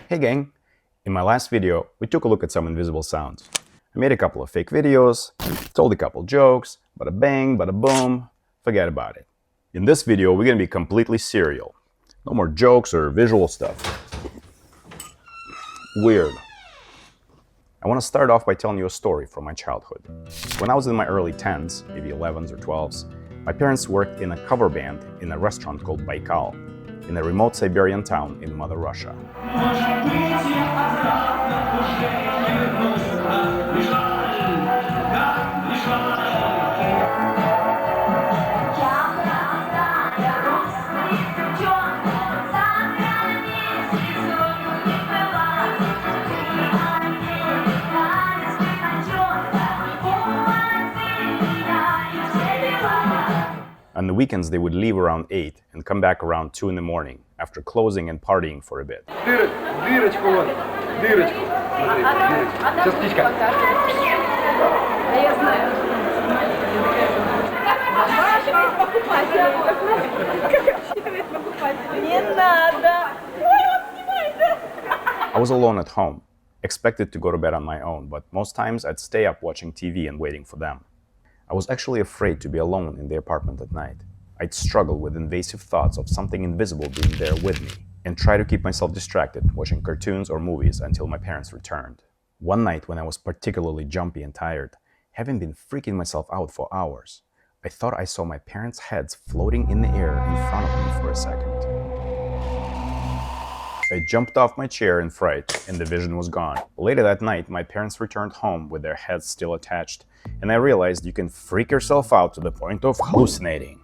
Hey gang! In my last video, we took a look at some invisible sounds. I made a couple of fake videos, told a couple jokes, bada bang, bada boom, forget about it. In this video, we're gonna be completely serial. No more jokes or visual stuff. Weird. I want to start off by telling you a story from my childhood. When I was in my early 10s, maybe 11s or 12s, my parents worked in a cover band in a restaurant called Baikal, in a remote Siberian town in Mother Russia. On the weekends, they would leave around 8 and come back around 2 in the morning after closing and partying for a bit. I was alone at home, expected to go to bed on my own, but most times I'd stay up watching TV and waiting for them. I was actually afraid to be alone in the apartment at night. I'd struggle with invasive thoughts of something invisible being there with me, and try to keep myself distracted watching cartoons or movies until my parents returned. One night when I was particularly jumpy and tired, having been freaking myself out for hours, I thought I saw my parents' heads floating in the air in front of me for a second. I jumped off my chair in fright, and the vision was gone. Later that night, my parents returned home with their heads still attached, and I realized you can freak yourself out to the point of hallucinating.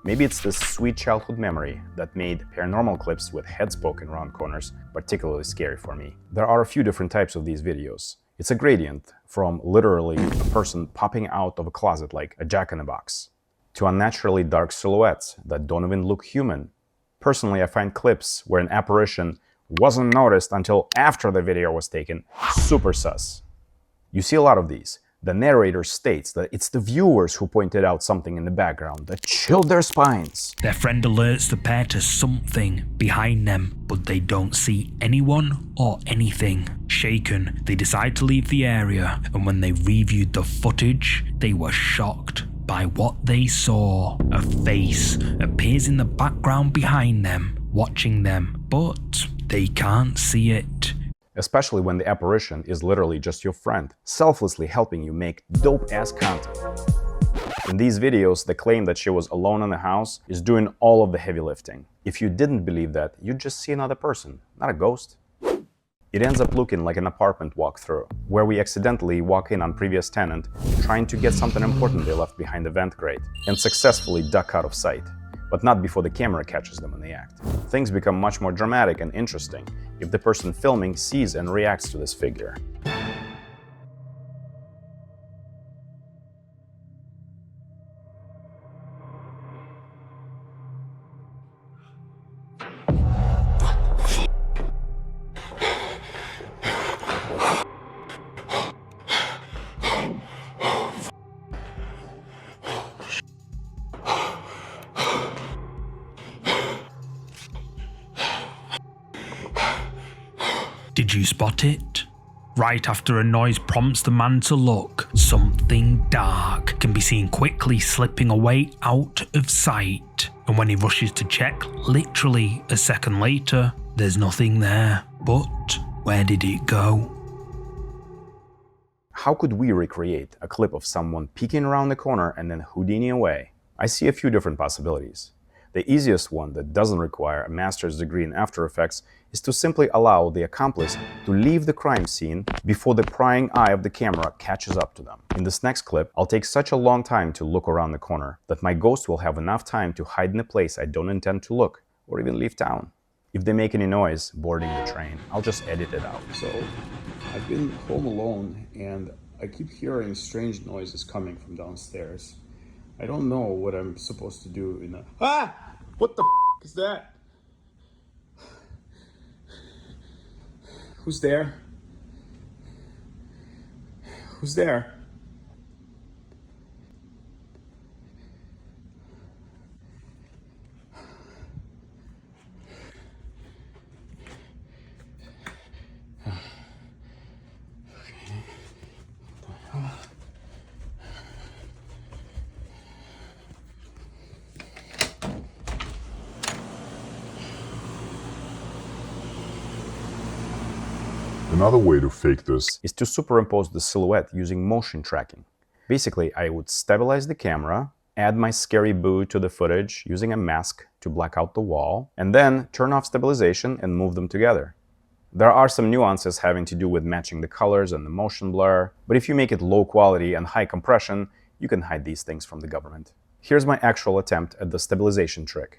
Maybe it's this sweet childhood memory that made paranormal clips with heads poking around corners particularly scary for me. There are a few different types of these videos. It's a gradient from literally a person popping out of a closet like a jack-in-the-box, to unnaturally dark silhouettes that don't even look human. Personally, I find clips where an apparition wasn't noticed until after the video was taken super sus. You see a lot of these. The narrator states that it's the viewers who pointed out something in the background that chilled their spines. Their friend alerts the pair to something behind them, but they don't see anyone or anything. Shaken, they decide to leave the area, and when they reviewed the footage, they were shocked by what they saw. A face appears in the background behind them, watching them, but they can't see it. Especially when the apparition is literally just your friend, selflessly helping you make dope-ass content. In these videos, the claim that she was alone in the house is doing all of the heavy lifting. If you didn't believe that, you'd just see another person, not a ghost. It ends up looking like an apartment walkthrough, where we accidentally walk in on previous tenant, trying to get something important they left behind the vent grate, and successfully duck out of sight, but not before the camera catches them in the act. Things become much more dramatic and interesting if the person filming sees and reacts to this figure. Did you spot it? Right after a noise prompts the man to look, something dark can be seen quickly slipping away out of sight. And when he rushes to check, literally a second later, there's nothing there. But where did it go? How could we recreate a clip of someone peeking around the corner and then Houdini away? I see a few different possibilities. The easiest one that doesn't require a master's degree in After Effects is to simply allow the accomplice to leave the crime scene before the prying eye of the camera catches up to them. In this next clip, I'll take such a long time to look around the corner that my ghost will have enough time to hide in a place I don't intend to look, or even leave town. If they make any noise boarding the train, I'll just edit it out. So, I've been home alone and I keep hearing strange noises coming from downstairs. I don't know what I'm supposed to do in a... Ah! What the f*** is that? Who's there? Who's there? Another way to fake this is to superimpose the silhouette using motion tracking. Basically, I would stabilize the camera, add my scary boo to the footage using a mask to black out the wall, and then turn off stabilization and move them together. There are some nuances having to do with matching the colors and the motion blur, but if you make it low quality and high compression, you can hide these things from the government. Here's my actual attempt at the stabilization trick.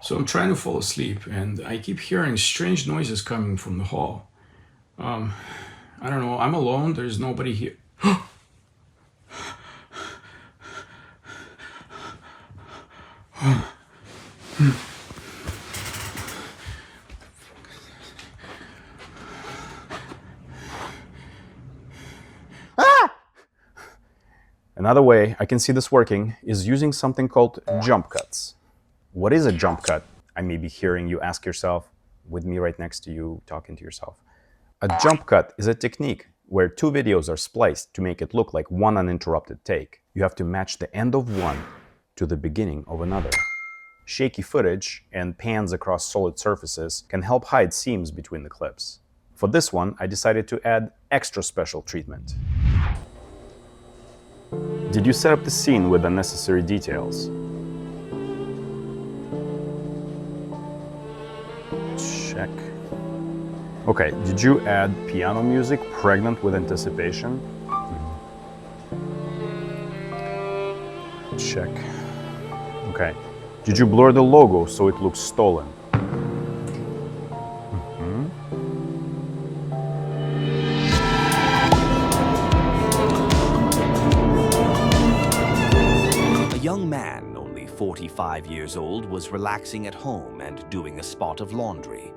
So I'm trying to fall asleep, and I keep hearing strange noises coming from the hall. I don't know, I'm alone, there's nobody here. Another way I can see this working is using something called jump cuts. What is a jump cut? I may be hearing you ask yourself, with me right next to you, talking to yourself. A jump cut is a technique where two videos are spliced to make it look like one uninterrupted take. You have to match the end of one to the beginning of another. Shaky footage and pans across solid surfaces can help hide seams between the clips. For this one, I decided to add extra special treatment. Did you set up the scene with the necessary details? Check. Okay, did you add piano music pregnant with anticipation? Check. Okay. Did you blur the logo so it looks stolen? A young man, only 45 years old, was relaxing at home and doing a spot of laundry.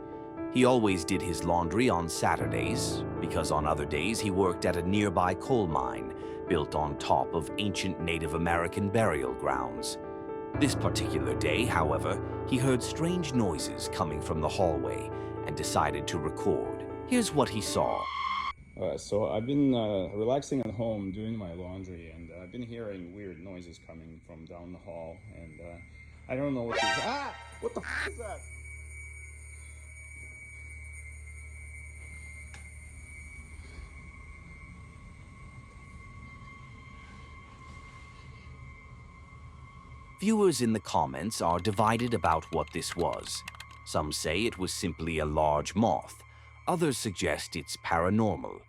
He always did his laundry on Saturdays, because on other days he worked at a nearby coal mine built on top of ancient Native American burial grounds. This particular day, however, he heard strange noises coming from the hallway and decided to record. Here's what he saw. So I've been relaxing at home doing my laundry, and I've been hearing weird noises coming from down the hall, and I don't know what to... Ah! What the f*** is that? Viewers in the comments are divided about what this was. Some say it was simply a large moth. Others suggest it's paranormal.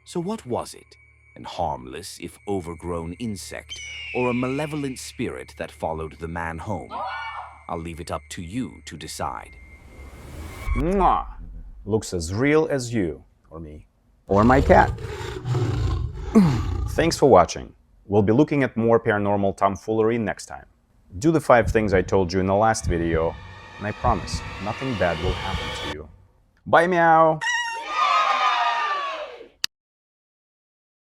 So what was it? An harmless, if overgrown insect, or a malevolent spirit that followed the man home? I'll leave it up to you to decide. Mwah! Looks as real as you, or me, or my cat. Thanks for watching. We'll be looking at more paranormal tomfoolery next time. Do the 5 things I told you in the last video, and I promise, nothing bad will happen to you. Bye, meow!